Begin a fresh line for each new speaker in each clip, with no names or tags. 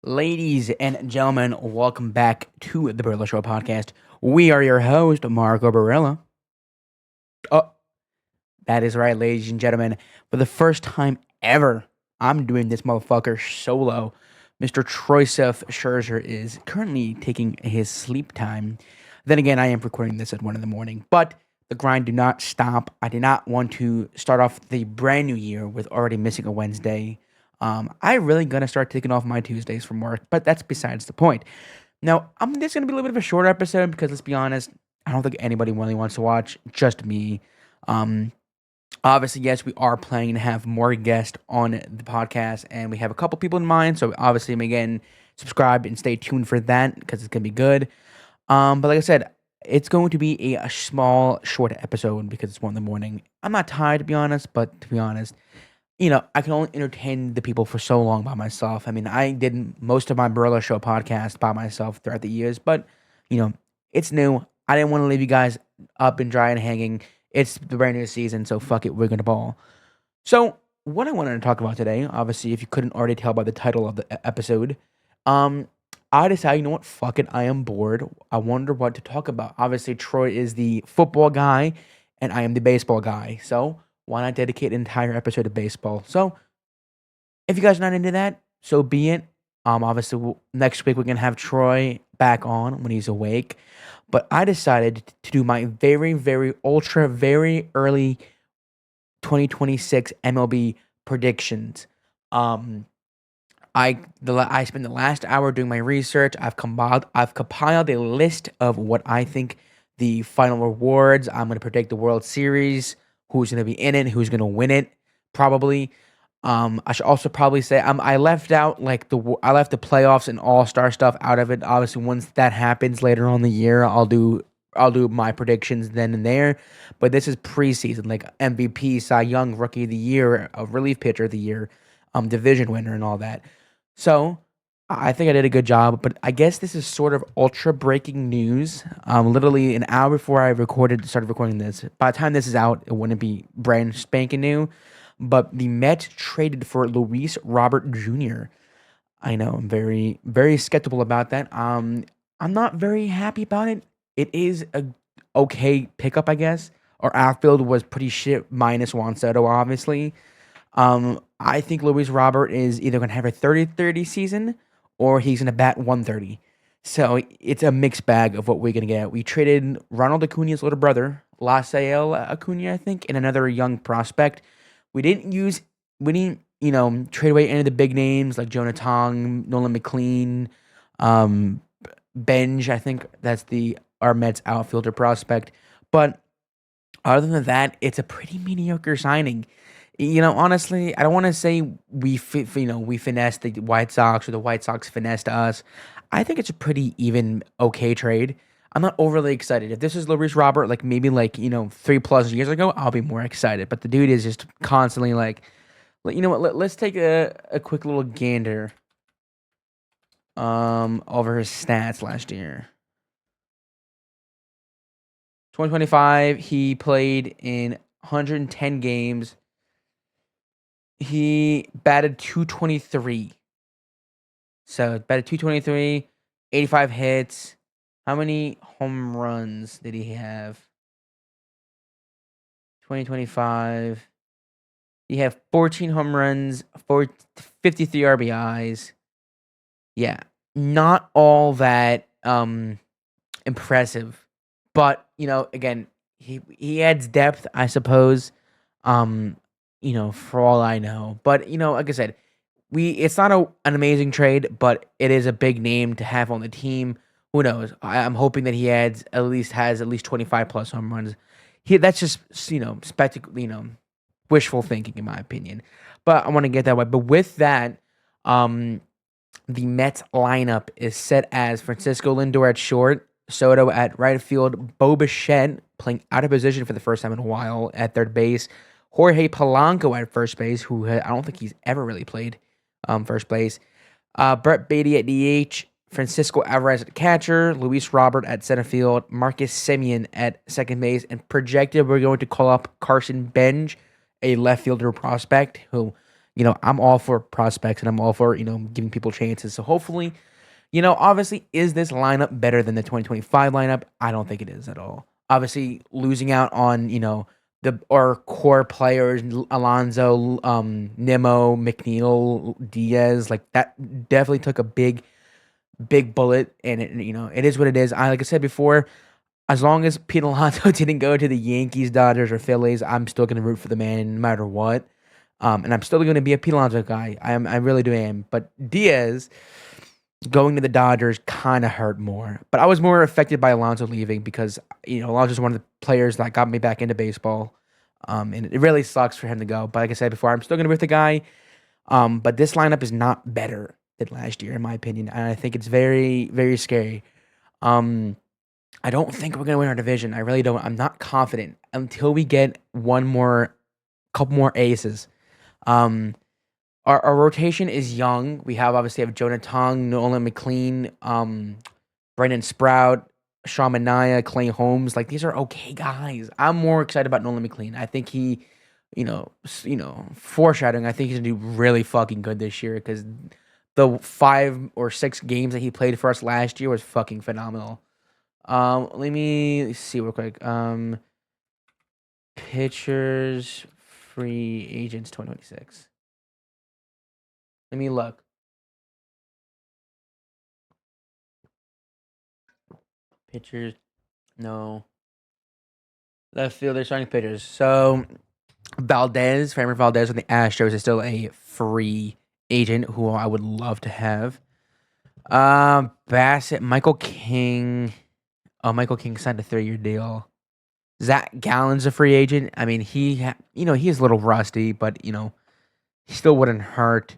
Ladies and gentlemen, welcome back to the Barilla Show podcast. We are your host, Marco Barilla. Oh, that is right, ladies and gentlemen. For the first time ever, I'm doing this motherfucker solo. Mr. Troy Seth Scherzer is currently taking his sleep time. Then again, I am recording this at 1 in the morning, but the grind do not stop. I did not want to start off the brand new year with already missing a Wednesday. I really gonna start taking off my Tuesdays from work, but that's besides the point. Now, this is gonna be a little bit of a shorter episode because let's be honest, I don't think anybody really wants to watch, just me. Um, Obviously, yes, we are planning to have more guests on the podcast, and we have a couple people in mind. So obviously, again, subscribe and stay tuned for that because it's gonna be good. But like I said, it's going to be a small, short episode because it's 1 in the morning. I'm not tired to be honest, but to be honest, I can only entertain the people for so long by myself. I mean, I did most of my Barilla Show podcast by myself throughout the years, but you know, it's new. I didn't want to leave you guys up and dry and hanging. It's the brand new season, so fuck it, we're gonna ball. So, what I wanted to talk about today, obviously, if you couldn't already tell by the title of the episode, um, I decided, you know what, fuck it, I am bored. I wonder what to talk about. Obviously, Troy is the football guy, and I am the baseball guy. So, why not dedicate an entire episode to baseball? So, if you guys are not into that, so be it. Obviously, next week we're gonna have Troy back on when he's awake. But I decided to do my very, very ultra, very early 2026 MLB predictions. Um, I spent the last hour doing my research. I've compiled a list of what I think the final rewards. I'm gonna predict the World Series, who's gonna be in it, who's gonna win it, probably. I should also probably say I left out I left the playoffs and All Star stuff out of it. Obviously, once that happens later on in the year, I'll do my predictions then and there. But this is preseason, like MVP, Cy Young, Rookie of the Year, a relief pitcher of the year, division winner, and all that. So I think I did a good job. But I guess this is sort of ultra breaking news. Literally an hour before I started recording this. By the time this is out, it wouldn't be brand spanking new. But the Mets traded for Luis Robert Jr. I know I'm very, very skeptical about that. I'm not very happy about it. It is a okay pickup, I guess. Our outfield was pretty shit minus Juan Soto, obviously. I think Luis Robert is either going to have a 30-30 season or he's going to bat 130. So it's a mixed bag of what we're going to get. We traded Ronald Acuna's little brother, Lasael Acuna, I think, and another young prospect. We didn't use, we didn't, trade away any of the big names like Jonah Tong, Nolan McLean, um, Benj. I think that's our Mets outfielder prospect. But other than that, it's a pretty mediocre signing. Honestly, I don't want to say we finessed the White Sox or the White Sox finessed us. I think it's a pretty even okay trade. I'm not overly excited. If this is Luis Robert, like maybe 3+ years ago, I'll be more excited. But the dude is just constantly like, you know what? Let's take a quick little gander over his stats last year. 2025, he played in 110 games. He batted 223. So batted 223, 85 hits. How many home runs did he have? 2025. He had 14 home runs, 53 RBIs. Yeah, not all that impressive, but again, he adds depth, I suppose. Um, for all I know, but like I said, it's not an amazing trade, but it is a big name to have on the team. Who knows? I'm hoping that he has at least 25 plus home runs. That's just spectacle, wishful thinking in my opinion. But I want to get that way. But with that, um, the Mets lineup is set as Francisco Lindor at short, Soto at right field, Bo Bichette playing out of position for the first time in a while at third base, Jorge Polanco at first base, who I don't think he's ever really played first base, Brett Beatty at DH, Francisco Alvarez at catcher, Luis Robert at center field, Marcus Semien at second base, and projected we're going to call up Carson Benj, a left fielder prospect who I'm all for prospects and I'm all for giving people chances. So hopefully, obviously, is this lineup better than the 2025 lineup? I don't think it is at all. Obviously, losing out on our core players, Alonzo, Nimmo, McNeil, Diaz, like that definitely took a big bullet, and it is what it is. Like I said before, as long as Pete Alonso didn't go to the Yankees, Dodgers, or Phillies, I'm still gonna root for the man no matter what. And I'm still gonna be a Pete Alonso guy. I really do am. But Diaz going to the Dodgers kind of hurt more. But I was more affected by Alonso leaving because Alonso's one of the players that got me back into baseball. And it really sucks for him to go. But like I said before, I'm still gonna root for the guy. But this lineup is not better than last year, in my opinion, and I think it's very, very scary. Um, I don't think we're gonna win our division. I really don't. I'm not confident until we get couple more aces. Um, our rotation is young. We obviously have Jonah Tong, Nolan McLean, Brendan Sprout, Sean Mania, Clay Holmes. Like these are okay guys. I'm more excited about Nolan McLean. I think he, foreshadowing. I think he's gonna do really fucking good this year because the 5 or 6 games that he played for us last year was fucking phenomenal. Let me see real quick. Pitchers, free agents, 2026. Let me look. Pitchers, no. Left fielder, starting pitchers. So Valdez, Framber Valdez with the Astros is still a free agent who I would love to have. Bassett, Michael King. Oh, Michael King signed a 3-year deal. Zach Gallen's a free agent. I mean, he's a little rusty, but he still wouldn't hurt.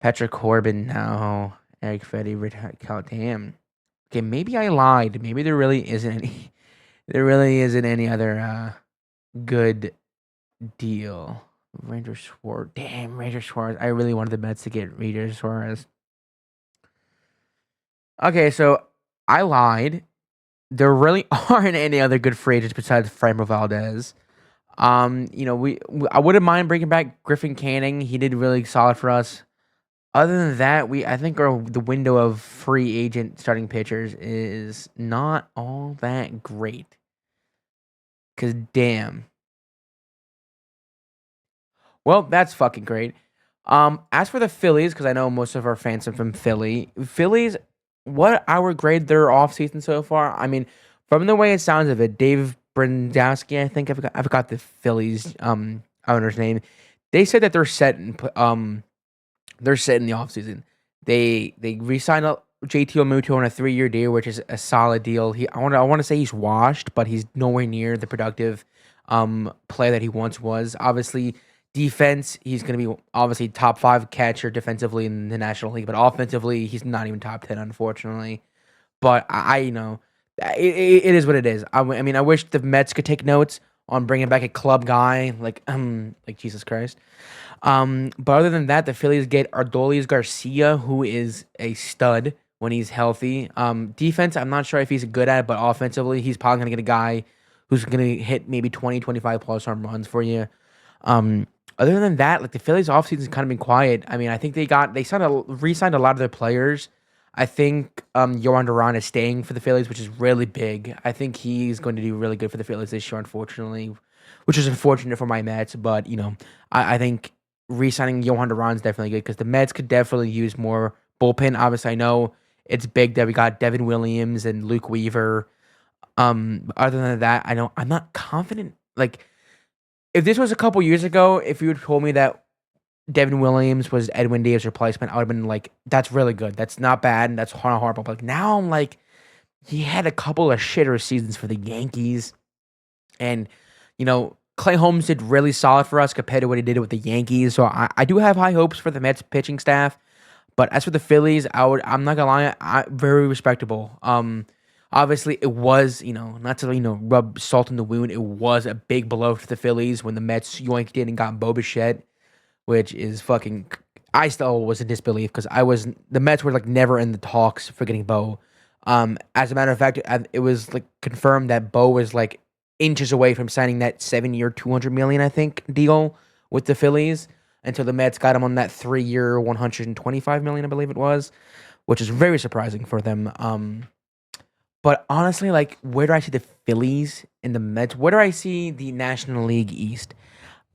Patrick Corbin now. Eric Fetty, damn. Okay, maybe I lied. Maybe there really isn't any. There really isn't any other good deal. Ranger Suarez. Damn, Ranger Suarez. I really wanted the Mets to get Ranger Suarez. Okay, so I lied. There really aren't any other good free agents besides Framber Valdez. I wouldn't mind bringing back Griffin Canning. He did really solid for us. Other than that, I think the window of free agent starting pitchers is not all that great. Cause damn. Well, that's fucking great. As for the Phillies, because I know most of our fans are from Phillies, what I would grade their offseason so far? I mean, from the way it sounds of it, Dave Brandowski, I think I forgot the Phillies owner's name. They said that they're set in the offseason. They re-signed JT Omuto on a 3-year deal, which is a solid deal. I want to say he's washed, but he's nowhere near the productive player that he once was. Obviously, defense, he's going to be obviously top 5 catcher defensively in the National League, but offensively, he's not even top 10, unfortunately. But it is what it is. I mean, I wish the Mets could take notes on bringing back a club guy like Jesus Christ. But other than that, the Phillies get Adolis Garcia, who is a stud when he's healthy. Defense, I'm not sure if he's good at it, but offensively, he's probably going to get a guy who's going to hit maybe 20, 25 plus home runs for you. Other than that, like the Phillies offseason's kind of been quiet. I mean, I think they re-signed a lot of their players. I think Yohan Duran is staying for the Phillies, which is really big. I think he's going to do really good for the Phillies this year, unfortunately, which is unfortunate for my Mets. But I think re-signing Yohan Duran is definitely good because the Mets could definitely use more bullpen. Obviously, I know it's big that we got Devin Williams and Luke Weaver. Other than that, I'm not confident. Like, if this was a couple years ago, if you had told me that Devin Williams was Edwin Diaz's replacement, I would have been like, that's really good. That's not bad. That's not horrible. But like, now I'm like, he had a couple of shitter seasons for the Yankees. And, Clay Holmes did really solid for us compared to what he did with the Yankees. So I do have high hopes for the Mets pitching staff. But as for the Phillies, I'm not gonna lie, very respectable. Obviously it was, not to rub salt in the wound, it was a big blow to the Phillies when the Mets yoinked in and got Bo Bichette, which is fucking. I still was in disbelief because the Mets were like never in the talks for getting Bo. As a matter of fact, it was like confirmed that Bo was like inches away from signing that 7-year, $200 million, I think, deal with the Phillies. until the Mets got him on that 3-year, 125 million, I believe it was, which is very surprising for them. But honestly, like, where do I see the Phillies and the Mets? Where do I see the National League East?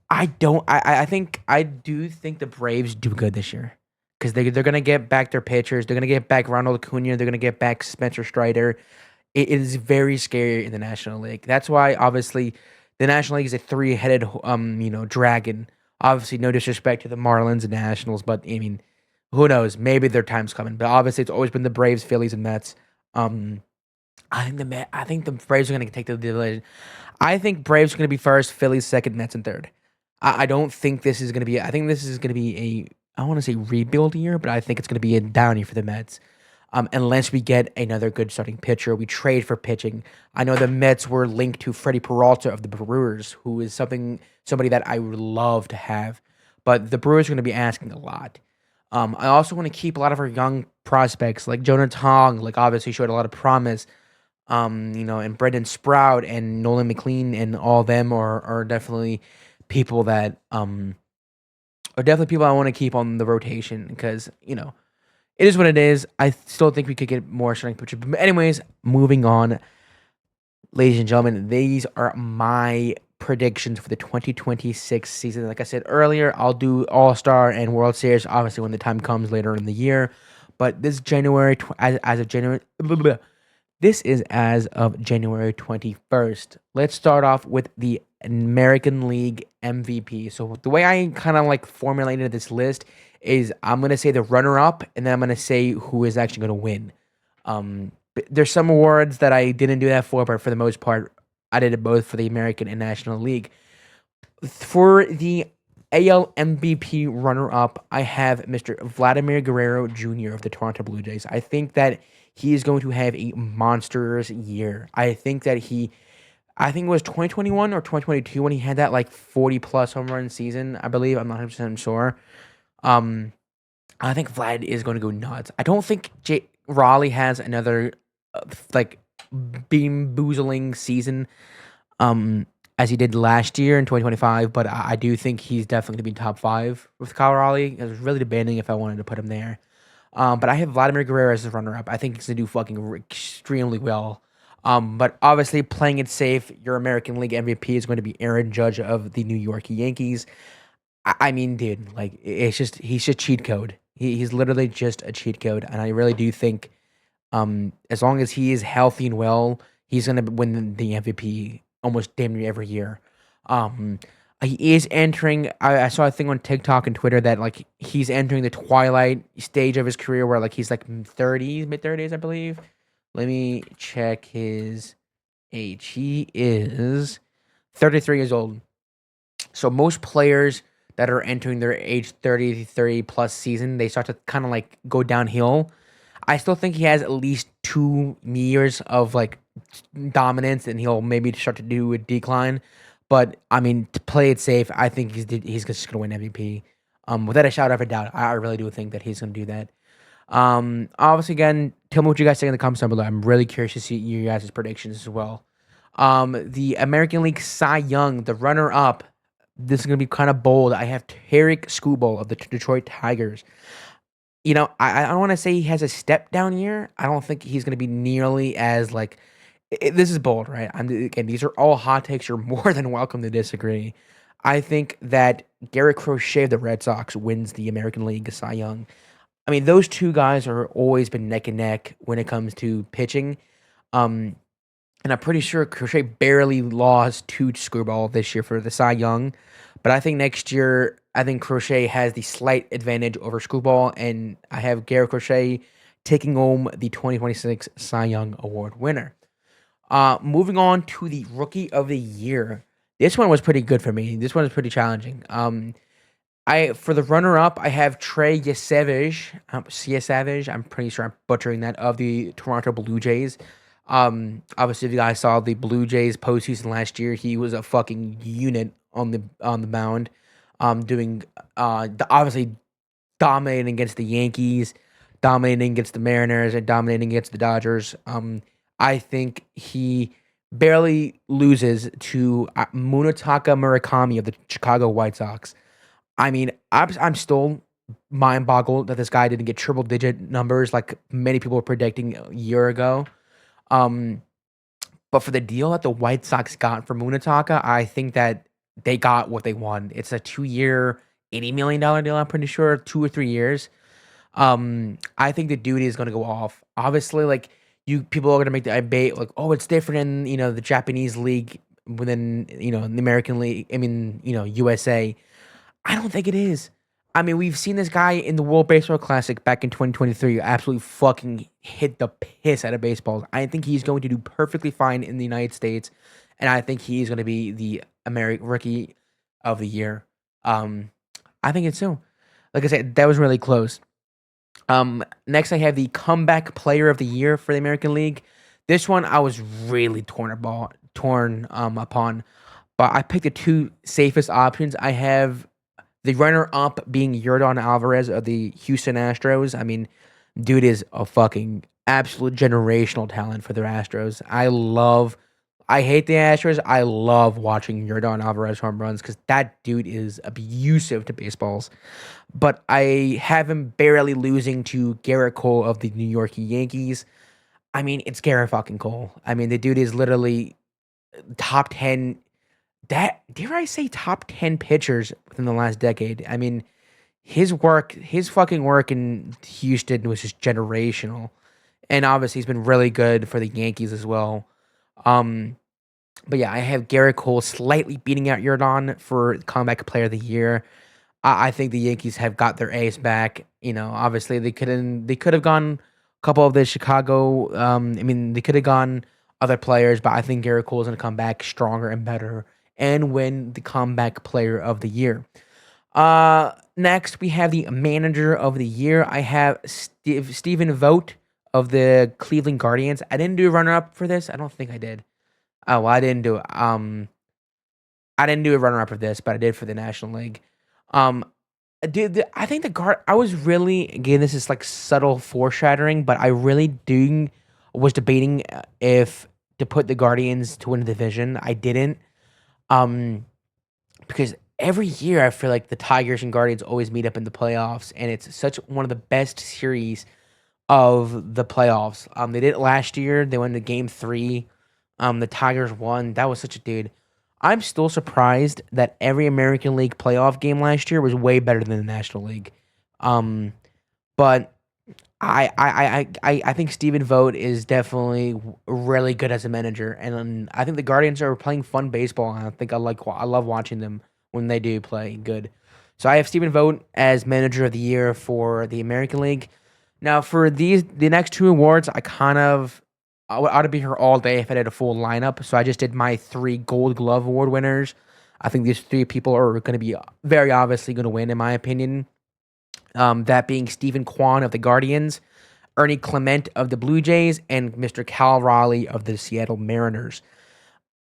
I don't. I do think the Braves do good this year because they're gonna get back their pitchers. They're gonna get back Ronald Acuna. They're gonna get back Spencer Strider. It is very scary in the National League. That's why obviously the National League is a three-headed dragon. Obviously, no disrespect to the Marlins and Nationals, but I mean, who knows? Maybe their time's coming. But obviously, it's always been the Braves, Phillies, and Mets. Um, I think the Braves are gonna take the division. I think Braves are gonna be first, Phillies second, Mets in third. I don't think this is gonna be. I think this is gonna be I want to say rebuild year, but I think it's gonna be a down year for the Mets. Unless we get another good starting pitcher, we trade for pitching. I know the Mets were linked to Freddie Peralta of the Brewers, who is somebody that I would love to have, but the Brewers are going to be asking a lot. I also want to keep a lot of our young prospects, like Jonah Tong, like obviously showed a lot of promise. And Brendan Sprout and Nolan McLean and all them are definitely people that are definitely people I want to keep on the rotation because it is what it is. I still think we could get more starting pitcher. But anyways, moving on, ladies and gentlemen, these are my predictions for the 2026 season. Like I said earlier, I'll do All-Star and World Series obviously when the time comes later in the year. But this January as of January this is as of January 21st. Let's start off with the American League MVP. So the way I kind of like formulated this list is I'm gonna say the runner-up, and then I'm gonna say who is actually gonna win. There's some awards that I didn't do that for, but for the most part, I did it both for the American and National League. For the AL MVP runner-up, I have Mr. Vladimir Guerrero Jr. of the Toronto Blue Jays. I think that he is going to have a monstrous year. I think it was 2021 or 2022 when he had that like 40 plus home run season, I believe. I'm not 100% sure. Um, I think Vlad is going to go nuts. I don't think Raleigh has another like beam boozling season as he did last year in 2025, but I do think he's definitely going to be top five with Kyle Raleigh. I was really debating if I wanted to put him there. But I have Vladimir Guerrero as the runner-up. I think he's going to do fucking extremely well. But obviously, playing it safe, your American League MVP is going to be Aaron Judge of the New York Yankees. I mean, dude, like he's just cheat code. He's literally just a cheat code, and I really do think, as long as he is healthy and well, he's gonna win the MVP almost damn near every year. Um, he is entering. I saw a thing on TikTok and Twitter that like he's entering the twilight stage of his career, where like he's like 30s, mid 30s, I believe. Let me check his age. He is 33 years old. So most players that are entering their age 30 plus season, they start to kind of like go downhill. I still think he has at least 2 years of like dominance, and he'll maybe start to do a decline. But I mean, to play it safe, I think he's just gonna win MVP. Without a shadow of a doubt, I really do think that he's gonna do that. Obviously, again, tell me what you guys think in the comments down below. I'm really curious to see you guys' predictions as well. The American League Cy Young, the runner-up. This is gonna be kind of bold. I have Tarek Skubal of the Detroit Tigers. I don't want to say he has a step down year. I don't think he's going to be nearly as like. This is bold, right? Again, these are all hot takes. You're more than welcome to disagree. I think that Garrett Crochet of the Red Sox wins the American League Cy Young. I mean, those two guys are always been neck and neck when it comes to pitching. Um, and I'm pretty sure Crochet barely lost to Screwball this year for the Cy Young. But I think next year, I think Crochet has the slight advantage over Screwball, and I have Garrett Crochet taking home the 2026 Cy Young Award winner. Moving on to the Rookie of the Year. This one was pretty good for me. This one is pretty challenging. For the runner-up, I have Trey Yesavage. I'm pretty sure I'm butchering that, of the Toronto Blue Jays. Obviously, if you guys saw the Blue Jays postseason last year, he was a fucking unit on the mound, doing obviously dominating against the Yankees, dominating against the Mariners, and dominating against the Dodgers. I think he barely loses to Munetaka Murakami of the Chicago White Sox. I mean, I'm still mind boggled that this guy didn't get triple digit numbers like many people were predicting a year ago. Um, but for the deal that the White Sox got for Munataka, I think that they got what they won. It's a 2 year, $80 million deal. I'm pretty sure 2 or 3 years. I think the dude is gonna go off. Obviously, like you people are gonna make the debate like, oh, it's different in the Japanese league within the American league. I mean, USA. I don't think it is. I mean, we've seen this guy in the World Baseball Classic back in 2023 absolutely fucking hit the piss out of baseballs. I think he's going to do perfectly fine in the United States, and I think he's going to be the American Rookie of the Year. Um, I think it's so. Like I said, that was really close. Next I have the Comeback Player of the Year for the American League. This one I was really torn upon, but I picked the two safest options. I have the runner up being Yordan Alvarez of the Houston Astros. I mean, dude is a fucking absolute generational talent for the Astros. I hate the Astros. I love watching Yordan Alvarez home runs because that dude is abusive to baseballs. But I have him barely losing to Garrett Cole of the New York Yankees. I mean, it's Garrett fucking Cole. I mean, the dude is literally top 10, that dare I say top 10 pitchers within the last decade. I mean, his fucking work in Houston was just generational. And obviously he's been really good for the Yankees as well. Um, but yeah, I have Garrett Cole slightly beating out Yordan for comeback player of the year. I think the Yankees have got their ace back. Obviously they could have gone a couple of the Chicago. I mean, they could have gone other players, but I think Garrett Cole is going to come back stronger and better and win the comeback player of the year. Next we have the manager of the year. I have Stephen Vogt of the Cleveland Guardians. I didn't do a runner up for this. I don't think I did. Oh, well, I didn't do it. I didn't do a runner up for this, but I did for the National League. Um, I think the guard. I was really again. This is like subtle foreshadowing, but I really doing was debating if to put the Guardians to win the division. I didn't, um, because every year I feel like the Tigers and Guardians always meet up in the playoffs, and it's such one of the best series of the playoffs. They did it last year. They went to Game 3. The Tigers won. That was such a dude. I'm still surprised that every American League playoff game last year was way better than the National League. Um, but I think Steven Vogt is definitely really good as a manager, and I think the Guardians are playing fun baseball. And I think I love watching them when they do play good. So I have Steven Vogt as manager of the year for the American League. Now for the next two awards, I ought to be here all day if I did a full lineup. So I just did my three Gold Glove Award winners. I think these three people are going to be very obviously going to win, in my opinion. That being Stephen Kwan of the Guardians, Ernie Clement of the Blue Jays, and Mr. Cal Raleigh of the Seattle Mariners.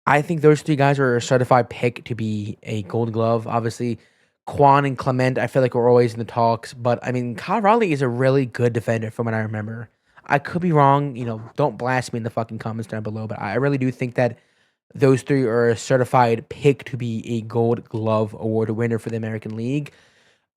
I think those three guys are a certified pick to be a Gold Glove. Obviously, Kwan and Clement, I feel like we're always in the talks, but I mean, Cal Raleigh is a really good defender from what I remember. I could be wrong. Don't blast me in the fucking comments down below, but I really do think that those three are a certified pick to be a Gold Glove Award winner for the American League.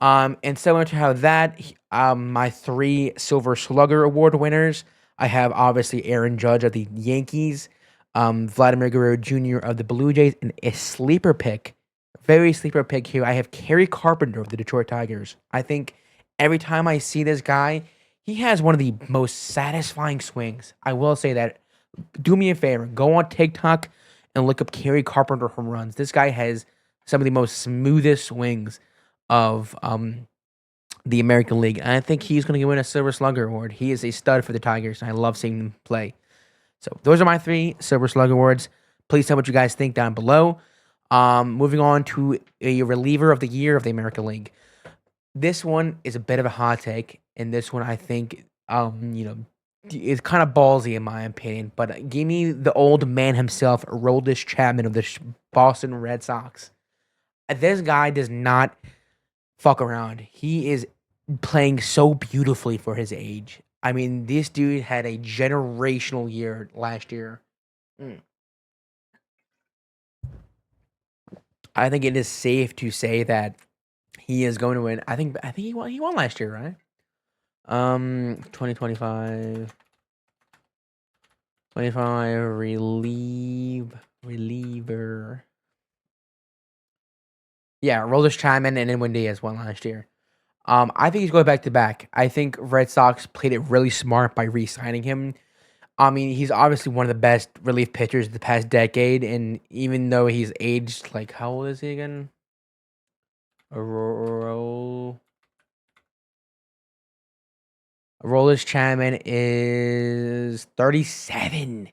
And similar to how my three Silver Slugger Award winners, I have obviously Aaron Judge of the Yankees, Vladimir Guerrero Jr. of the Blue Jays, and a sleeper pick, very sleeper pick here. I have Kerry Carpenter of the Detroit Tigers. I think every time I see this guy, he has one of the most satisfying swings. I will say that. Do me a favor, go on TikTok and look up Kerry Carpenter home runs. This guy has some of the most smoothest swings of the American League. And I think he's going to win a Silver Slugger award. He is a stud for the Tigers, and I love seeing him play. So those are my three Silver Slugger awards. Please tell what you guys think down below. Moving on to a reliever of the year of the American League. This one is a bit of a hot take, and this one I think is kind of ballsy in my opinion. But give me the old man himself, Aroldis Chapman of the Boston Red Sox. This guy does not fuck around. He is playing so beautifully for his age. I mean, this dude had a generational year last year. Mm. I think it is safe to say that He is going to win. I think he won last year, right? 2025 reliever. Yeah, Roldis Chapman and then Edwin Diaz won last year. I think he's going back to back. I think Red Sox played it really smart by re-signing him. I mean, he's obviously one of the best relief pitchers of the past decade, and even though he's aged, like, how old is he again? Roll. Roldis Chapman is 37.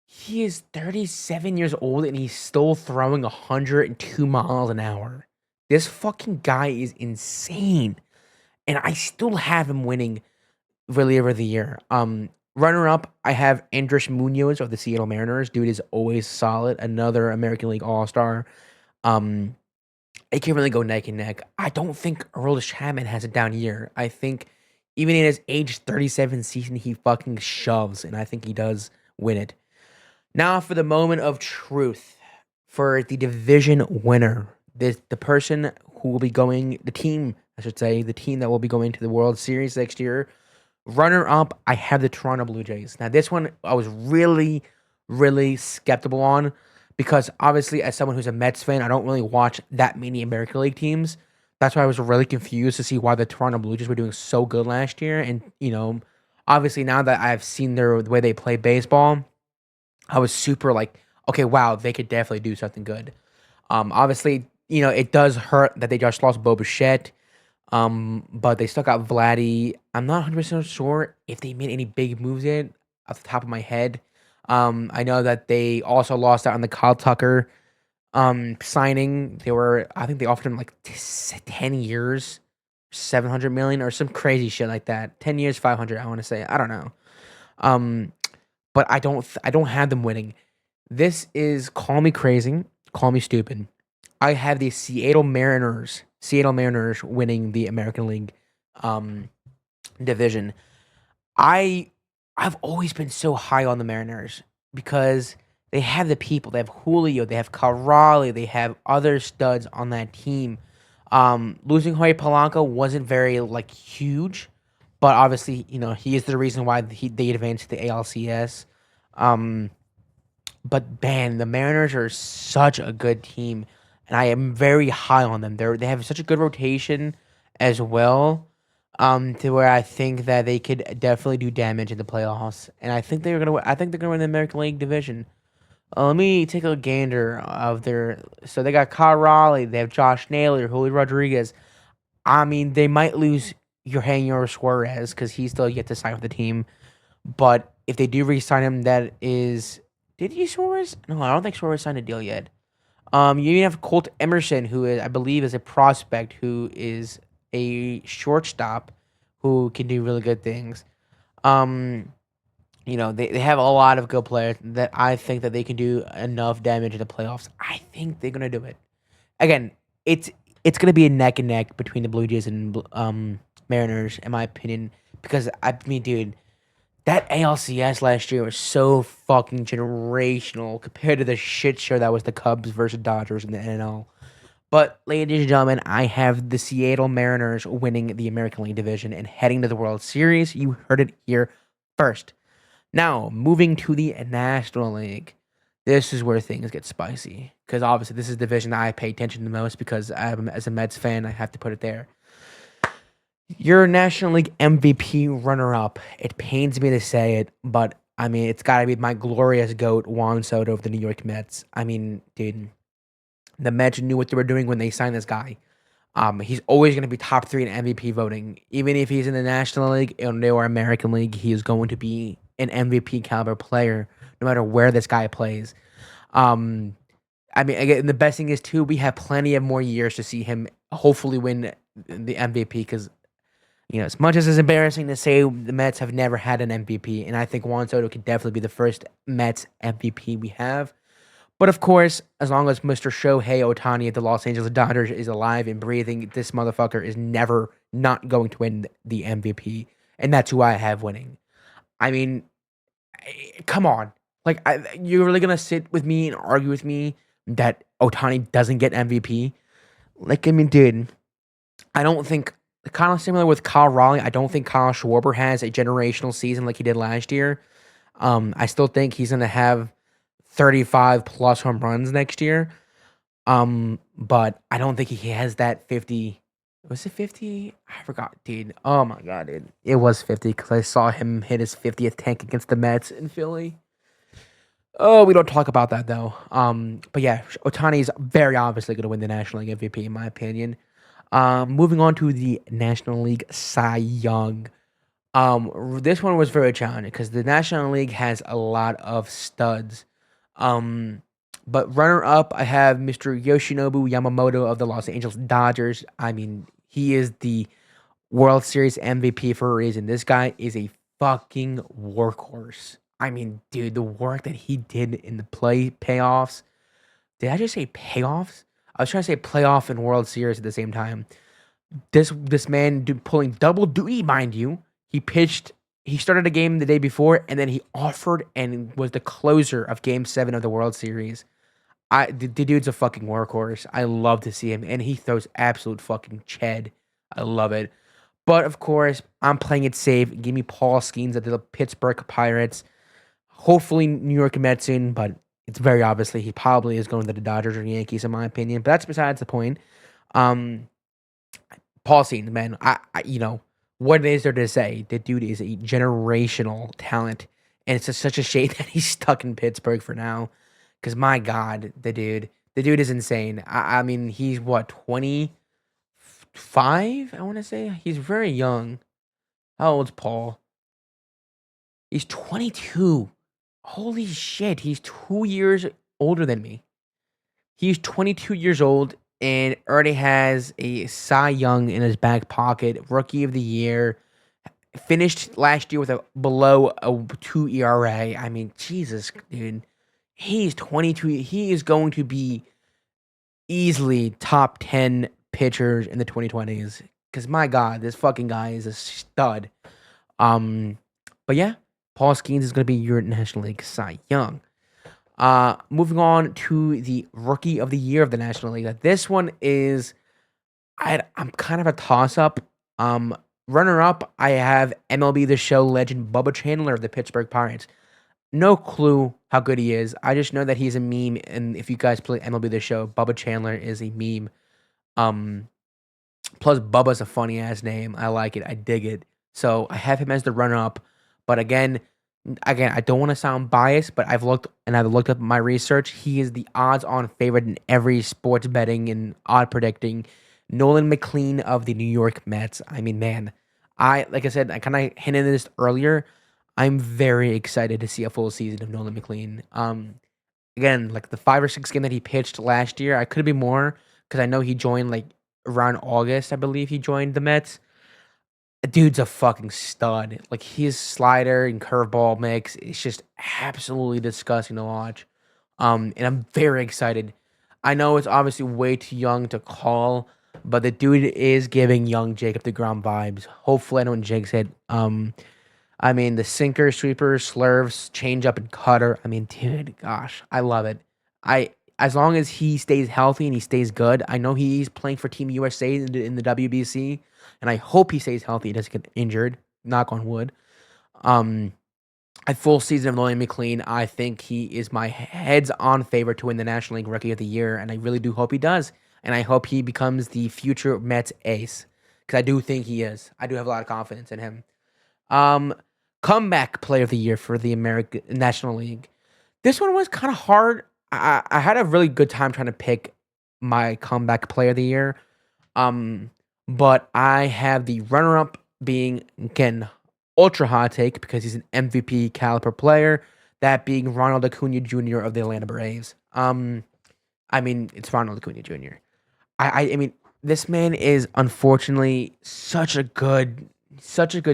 He is 37 years old and he's still throwing 102 miles an hour. This fucking guy is insane. And I still have him winning reliever of the year. Runner up, I have Andres Munoz of the Seattle Mariners. Dude is always solid. Another American League All-Star. Um, it can really go neck and neck. I don't think Aroldis Chapman has a down year. I think even in his age 37 season, he fucking shoves, and I think he does win it. Now for the moment of truth. For the division winner. The person who will be going, the team, I should say, the team that will be going to the World Series next year. Runner up, I have the Toronto Blue Jays. Now, this one I was really, really skeptical on because obviously, as someone who's a Mets fan, I don't really watch that many American League teams. That's why I was really confused to see why the Toronto Blue Jays were doing so good last year. And, obviously, now that I've seen the way they play baseball, I was super like, okay, wow, they could definitely do something good. Obviously, it does hurt that they just lost Bo Bichette. But they still got Vladdy. I'm not 100% sure if they made any big moves yet off the top of my head. I know that they also lost out on the Kyle Tucker signing. I think they offered him like 10 years, 700 million or some crazy shit like that. 10 years, 500, I want to say. I don't know. Um, but I don't have them winning. This is, call me crazy, call me stupid. I have the Seattle Mariners winning the American League um, division. I I've always been so high on the Mariners because they have the people. They have Julio. They have Carvalho. They have other studs on that team. Losing Jorge Polanco wasn't very like huge, but obviously he is the reason why they advanced to the ALCS. Um, but man, the Mariners are such a good team, and I am very high on them. They have such a good rotation as well, to where I think that they could definitely do damage in the playoffs. And I think they're gonna. I think they're gonna win the American League division. Let me take a gander of their. So they got Kyle Raleigh, they have Josh Naylor, Julio Rodriguez. I mean, they might lose Eugenio Suarez because he's still yet to sign with the team. But if they do re-sign him, that is, did he Suarez? No, I don't think Suarez signed a deal yet. You even have Colt Emerson, who is, I believe, is a prospect who is a shortstop who can do really good things. Um, they have a lot of good players that I think that they can do enough damage in the playoffs. I think they're gonna do it. Again, it's it's gonna be a neck and neck between the Blue Jays and Mariners, in my opinion, because I mean, dude, that ALCS last year was so fucking generational compared to the shit show that was the Cubs versus Dodgers in the NL. But, ladies and gentlemen, I have the Seattle Mariners winning the American League Division and heading to the World Series. You heard it here first. Now, moving to the National League. This is where things get spicy. Because obviously, this is the division that I pay attention to the most because as a Mets fan, I have to put it there. Your National League MVP runner-up. It pains me to say it, but I mean, it's got to be my glorious GOAT, Juan Soto of the New York Mets. I mean, dude, the Mets knew what they were doing when they signed this guy. He's always going to be top three in MVP voting. Even if he's in the National League or American League, he is going to be an MVP caliber player, no matter where this guy plays. Um, I mean, again, the best thing is too, we have plenty of more years to see him hopefully win the MVP because as much as it's embarrassing to say, the Mets have never had an MVP, and I think Juan Soto could definitely be the first Mets MVP we have. But of course, as long as Mr. Shohei Ohtani of the Los Angeles Dodgers is alive and breathing, this motherfucker is never not going to win the MVP, and that's who I have winning. I mean, come on. Like, you're really gonna sit with me and argue with me that Ohtani doesn't get MVP? Like, I mean, dude, I don't think kind of similar with Kyle Raleigh. I don't think Kyle Schwarber has a generational season like he did last year. I still think he's gonna have 35 plus home runs next year. But I don't think he has that 50. Was it 50? I forgot, dude. Oh my god, dude. It was 50 because I saw him hit his 50th tank against the Mets in Philly. Oh, we don't talk about that though. But yeah, Otani is very obviously going to win the National League MVP in my opinion. Moving on to the National League Cy Young. This one was very challenging because the National League has a lot of studs. Um, but runner up, I have Mr. Yoshinobu Yamamoto of the Los Angeles Dodgers. I mean, he is the World Series MVP for a reason. This guy is a fucking workhorse. I mean, dude, the work that he did in the payoffs. Did I just say payoffs? I was trying to say playoff and World Series at the same time. This man pulling double duty, mind you. He pitched. He started a game the day before, and then he offered and was the closer of Game 7 of the World Series. The dude's a fucking workhorse. I love to see him, and he throws absolute fucking ched. I love it. But of course, I'm playing it safe. Give me Paul Skeens at the Pittsburgh Pirates. Hopefully, New York Mets soon, but it's very obviously he probably is going to the Dodgers or Yankees, in my opinion. But that's besides the point. Um, Paul Skeens, man, what is there to say? The dude is a generational talent, and it's just such a shame that he's stuck in Pittsburgh for now. Because my God, the dude is insane. I mean, he's what 25? I want to say he's very young. How old's Paul? He's 22. Holy shit, he's 2 years older than me. He's 22 years old and already has a Cy Young in his back pocket, Rookie of the Year. Finished last year with a below a 2 ERA. I mean, Jesus, dude. He's 22. He is going to be easily top 10 pitchers in the 2020s. Because my God, this fucking guy is a stud. Um, but yeah, Paul Skeens is going to be your National League Cy Young. Moving on to the Rookie of the Year of the National League. This one is, I'm kind of a toss up. Runner up, I have MLB The Show legend Bubba Chandler of the Pittsburgh Pirates. No clue how good he is. I just know that he's a meme, and if you guys play MLB The Show, Bubba Chandler is a meme. Um, Plus Bubba's a funny ass name. I like it. I dig it. So I have him as the runner up. But again, I don't want to sound biased, but I've looked up my research. He is the odds-on favorite in every sports betting and odd predicting. Nolan McLean of the New York Mets. I mean, man, like I said, I kind of hinted at this earlier. I'm very excited to see a full season of Nolan McLean. Again, like the 5 or 6 game that he pitched last year, I could be more because I know he joined like around August. I believe he joined the Mets. Dude's a fucking stud. Like his slider and curveball mix is just absolutely disgusting to watch. And I'm very excited. I know it's obviously way too young to call, but the dude is giving young Jacob deGrom vibes. Hopefully, I don't jinx it. I mean the sinker, sweeper, slurves, change up, and cutter. I mean, dude, gosh, I love it. I As long as he stays healthy and he stays good. I know he's playing for Team USA in the WBC, and I hope he stays healthy. He doesn't get injured. Knock on wood. Um, a full season of Nolan McLean, I think he is my heads-on favorite to win the National League Rookie of the Year, and I really do hope he does. And I hope he becomes the future Mets ace because I do think he is. I do have a lot of confidence in him. Um, Comeback Player of the Year for the American National League. This one was kind of hard. I had a really good time trying to pick my comeback player of the year. Um, but I have the runner up being again ultra hot take because he's an MVP caliber player. That being Ronald Acuna Jr. of the Atlanta Braves. I mean it's Ronald Acuna Jr. I mean this man is unfortunately such a good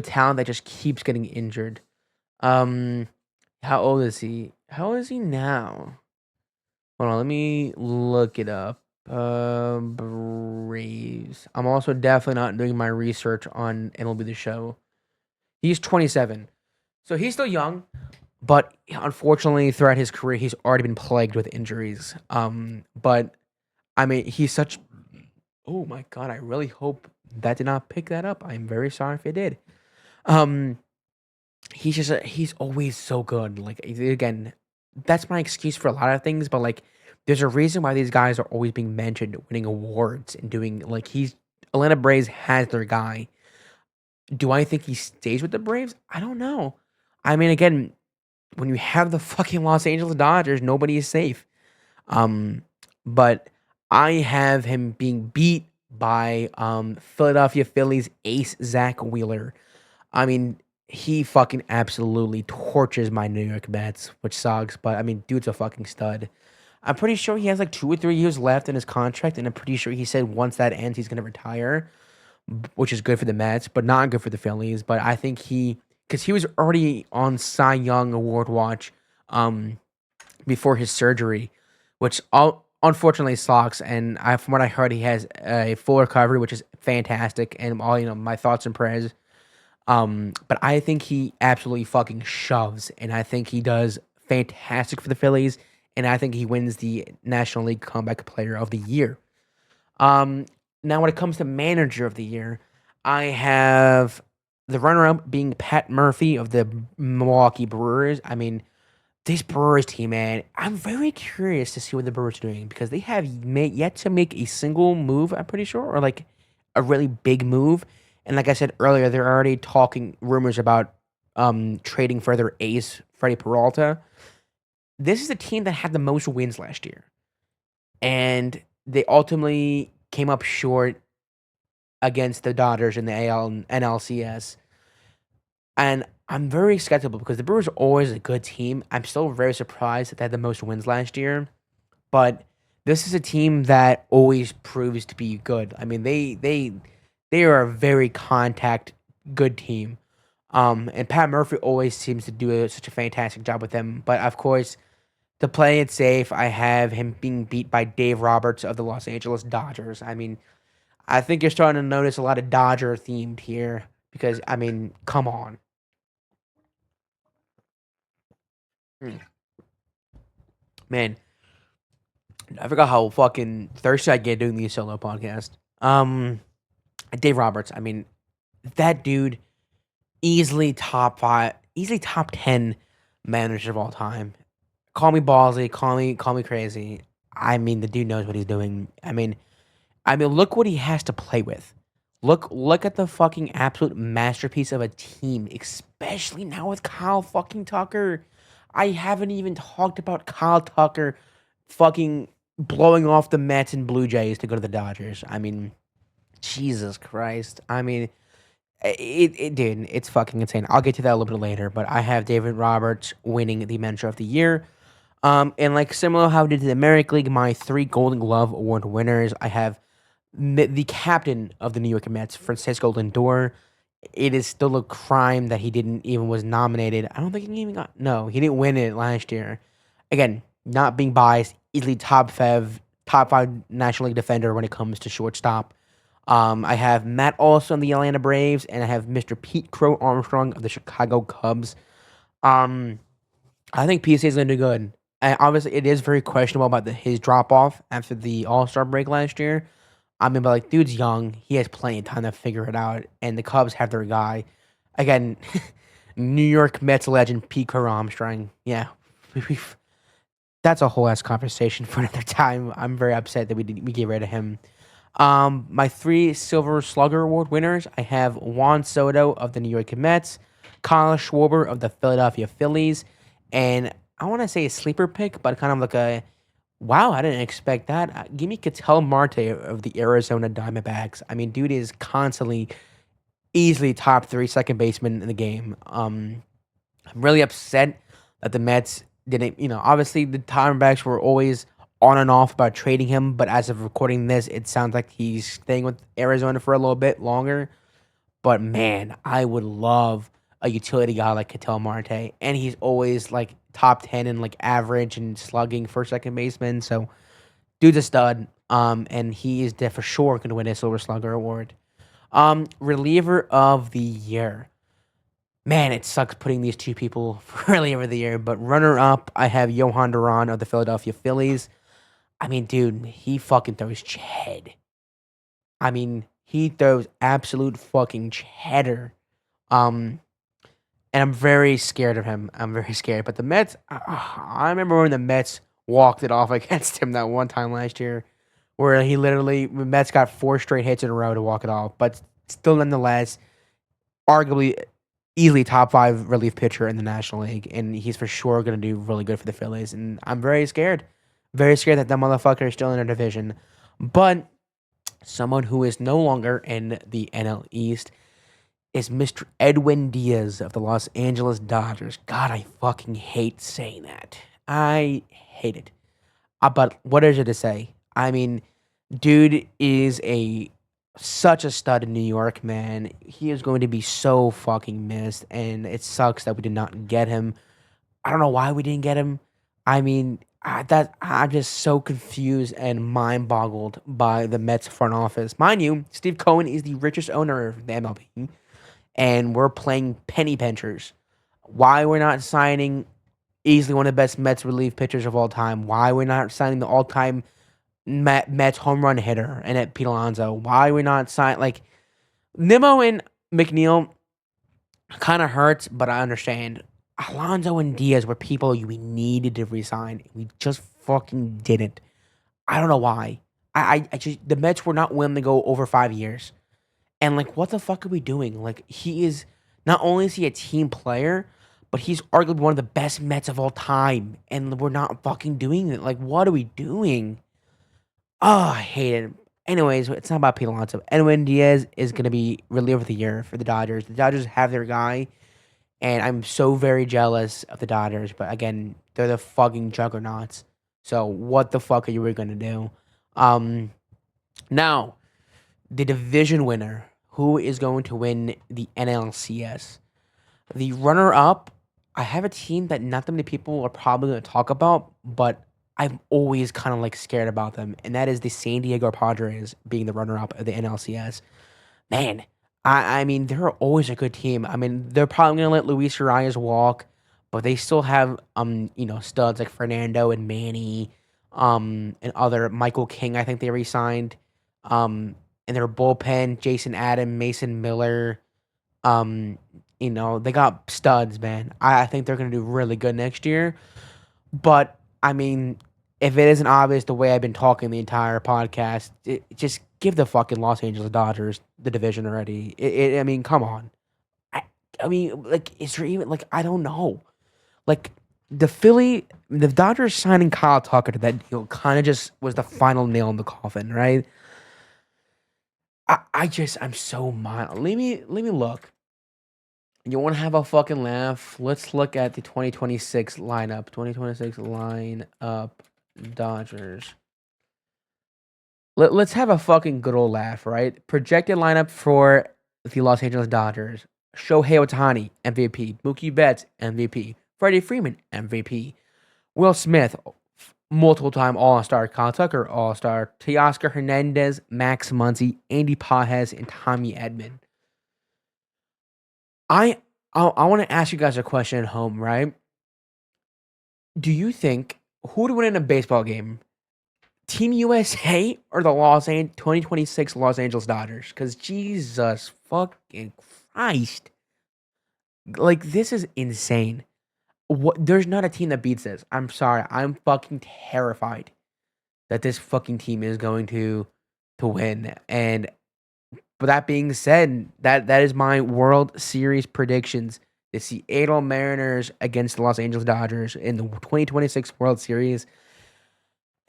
talent that just keeps getting injured. Um, how old is he? How old is he now? Hold on, let me look it up. Braves. I'm also definitely not doing my research on MLB The Show. He's 27, so he's still young, but unfortunately, throughout his career, he's already been plagued with injuries. But I mean, he's such. Oh my god! I really hope that did not pick that up. I'm very sorry if it did. Um, he's always so good. Like again, that's my excuse for a lot of things, but like there's a reason why these guys are always being mentioned, winning awards and doing like he's Atlanta Braves has their guy. Do I think he stays with the Braves? I don't know. I mean, again, when you have the fucking Los Angeles Dodgers, nobody is safe. Um, but I have him being beat by Philadelphia Phillies ace Zach Wheeler. I mean, he fucking absolutely torches my New York Mets, which sucks. But I mean, dude's a fucking stud. I'm pretty sure he has like 2 or 3 years left in his contract, and I'm pretty sure he said once that ends, he's gonna retire, which is good for the Mets, but not good for the Phillies. But I think because he was already on Cy Young Award watch, um, before his surgery, which unfortunately sucks. And from what I heard, he has a full recovery, which is fantastic. And all my thoughts and prayers. But I think he absolutely fucking shoves, and I think he does fantastic for the Phillies, and I think he wins the National League Comeback Player of the Year. Um, Now when it comes to Manager of the Year, I have the runner-up being Pat Murphy of the Milwaukee Brewers. I mean, this Brewers team, man, I'm very curious to see what the Brewers are doing because they have yet to make a single move, I'm pretty sure, or like a really big move. And like I said earlier, they're already talking rumors about trading for their ace, Freddie Peralta. This is a team that had the most wins last year. And they ultimately came up short against the Dodgers in the AL and NLCS. And I'm very skeptical because the Brewers are always a good team. I'm still very surprised that they had the most wins last year, but this is a team that always proves to be good. I mean, they are a very contact good team. And Pat Murphy always seems to do such a fantastic job with them. But of course, to play it safe, I have him being beat by Dave Roberts of the Los Angeles Dodgers. I mean, I think you're starting to notice a lot of Dodger themed here because I mean, come on. Hmm. Man, I forgot how fucking thirsty I get doing these solo podcasts. Um, Dave Roberts. I mean, that dude easily top five, easily top 10 manager of all time. Call me ballsy, call me crazy. I mean, the dude knows what he's doing. I mean, look what he has to play with. Look at the fucking absolute masterpiece of a team, especially now with Kyle fucking Tucker. I haven't even talked about Kyle Tucker fucking blowing off the Mets and Blue Jays to go to the Dodgers. I mean, Jesus Christ. I mean, dude, it's fucking insane. I'll get to that a little bit later, but I have David Roberts winning the Mentor of the Year. And like similar how I did to the American League, my 3 Golden Glove Award winners, I have the captain of the New York Mets, Francisco Lindor. It is still a crime that he didn't even was nominated. I don't think he even got no. He didn't win it last year. Again, not being biased, easily top five National League defender when it comes to shortstop. I have Matt Olson of the Atlanta Braves, and I have Mr. Pete Crow Armstrong of the Chicago Cubs. Um, I think PSA is going to do good. And obviously, it is very questionable about his drop off after the All Star break last year. I mean, but like, dude's young. He has plenty of time to figure it out. And the Cubs have their guy. Again, New York Mets legend Pete Crow Armstrong. Yeah, that's a whole ass conversation for another time. I'm very upset that we get rid of him. My 3 Silver Slugger Award winners, I have Juan Soto of the New York Mets, Kyle Schwarber of the Philadelphia Phillies, and I want to say a sleeper pick, but kind of like a wow, I didn't expect that. Give me Ketel Marte of the Arizona Diamondbacks. I mean, dude is constantly easily top 3 second baseman in the game. I'm really upset that the Mets didn't. Obviously the Diamondbacks were always on and off about trading him, but as of recording this, it sounds like he's staying with Arizona for a little bit longer. But man, I would love a utility guy like Ketel Marte, and he's always like top 10 in like average and slugging for second baseman. So dude's a stud. And he is for sure going to win a Silver Slugger award. Reliever of the year. Man, it sucks putting these two people for reliever of the year, but runner up, I have Johan Duran of the Philadelphia Phillies. I mean, dude, he fucking throws head. I mean, He throws absolute fucking cheddar. Um, and I'm very scared of him. I'm very scared. But the Mets, I remember when the Mets walked it off against him that one time last year, where he literally the Mets got 4 straight hits in a row to walk it off. But still, nonetheless, arguably easily top 5 relief pitcher in the National League, and he's for sure going to do really good for the Phillies. And I'm very scared that motherfucker is still in our division. But someone who is no longer in the NL East is Mr. Edwin Diaz of the Los Angeles Dodgers. God, I fucking hate saying that. I hate it. But what is it to say? I mean, dude is a such a stud in New York, man. He is going to be so fucking missed, and it sucks that we did not get him. I don't know why we didn't get him. I mean, I'm just so confused and mind boggled by the Mets front office. Mind you, Steve Cohen is the richest owner of the MLB, and we're playing penny pinchers. Why we're not signing easily one of the best Mets relief pitchers of all time? Why we're not signing the all-time Mets home run hitter and at Pete Alonso? Why we're not signing like Nimmo and McNeil? Kind of hurts, but I understand. Alonso and Diaz were people we needed to resign. We just fucking didn't. I don't know why. I just the Mets were not willing to go over 5 years. And like, what the fuck are we doing? Like, he is not only is he a team player, but he's arguably one of the best Mets of all time, and we're not fucking doing it. Like, what are we doing? Oh, I hate it. Anyways, it's not about Pete Alonso. Edwin Diaz is gonna be reliever of the year for the Dodgers. The Dodgers have their guy, and I'm so very jealous of the Dodgers. But again, they're the fucking juggernauts. So what the fuck are you really gonna do? Um, Now the division winner, who is going to win the NLCS? The runner up, I have a team that not that many people are probably going to talk about, but I'm always kind of like scared about them, and that is the San Diego Padres being the runner up of the NLCS. Man, I mean, they're always a good team. I mean, they're probably going to let Luis Urias walk, but they still have, studs like Fernando and Manny, and other Michael King, I think they re-signed. In their bullpen, Jason Adam, Mason Miller. Um, they got studs, man. I think they're gonna do really good next year. But I mean, if it isn't obvious the way I've been talking the entire podcast, just give the fucking Los Angeles Dodgers the division already. I mean, come on. I, I mean, like, is there even like I don't know. Like the Dodgers signing Kyle Tucker to that deal kind of just was the final nail in the coffin, right? I'm so mad. Let me look. You want to have a fucking laugh? Let's look at the 2026 lineup. 2026 lineup Dodgers. Let's have a fucking good old laugh, right? Projected lineup for the Los Angeles Dodgers. Shohei Ohtani, MVP. Mookie Betts, MVP. Freddie Freeman, MVP. Will Smith, multiple time All-Star. Kyle Tucker, All-Star. Teoscar Hernandez, Max Muncy, Andy Pajes, and Tommy Edman. I want to ask you guys a question at home, right? Do you think who would win in a baseball game? Team USA or the 2026 Los Angeles Dodgers? Because Jesus fucking Christ. Like, this is insane. There's not a team that beats this. I'm sorry. I'm fucking terrified that this fucking team is going to win. And but that being said, that is my World Series predictions. The Seattle Mariners against the Los Angeles Dodgers in the 2026 World Series.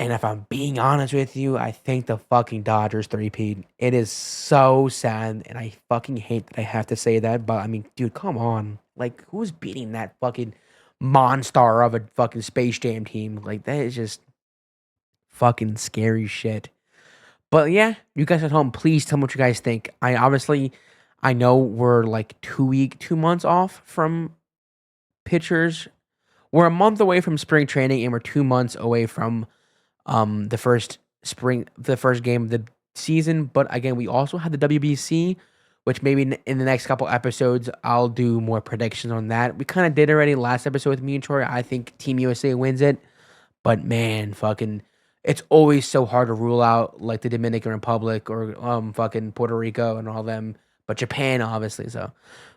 And if I'm being honest with you, I think the fucking Dodgers three-peat. It is so sad, and I fucking hate that I have to say that, but I mean, dude, come on. Like, who's beating that fucking monster of a fucking Space Jam team? Like, that is just fucking scary shit. But yeah, you guys at home, please tell me what you guys think. I know we're like 2 months off from pitchers. We're a month away from spring training, and we're 2 months away from the first game of the season. But again, we also have the WBC, which maybe in the next couple episodes I'll do more predictions on that. We kind of did already last episode with me and Troy. I think Team USA wins it, but man, fucking it's always so hard to rule out like the Dominican Republic or fucking Puerto Rico and all them, but Japan obviously. So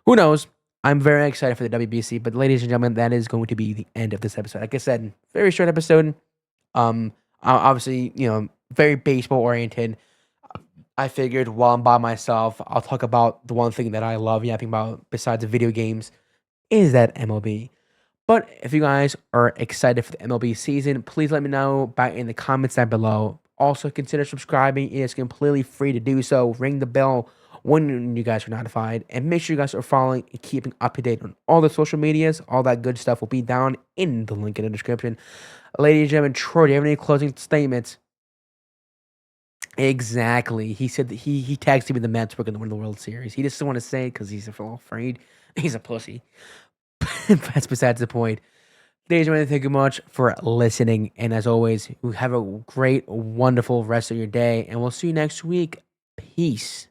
who knows? I'm very excited for the WBC. But ladies and gentlemen, that is going to be the end of this episode. Like I said, very short episode. Obviously, very baseball oriented. I figured while I'm by myself, I'll talk about the one thing that I love yapping about besides the video games is that MLB. But if you guys are excited for the MLB season, please let me know in the comments down below. Also, consider subscribing. It is completely free to do so. Ring the bell when you guys are notified. And make sure you guys are following and keeping up to date on all the social medias. All that good stuff will be down in the link in the description. Ladies and gentlemen, Troy, do you have any closing statements? Exactly. He said that he tags me the Mets were going to win the World Series. He just doesn't want to say it because he's afraid. He's a pussy. That's besides the point. Ladies and gentlemen, thank you much for listening. And as always, have a great, wonderful rest of your day. And we'll see you next week. Peace.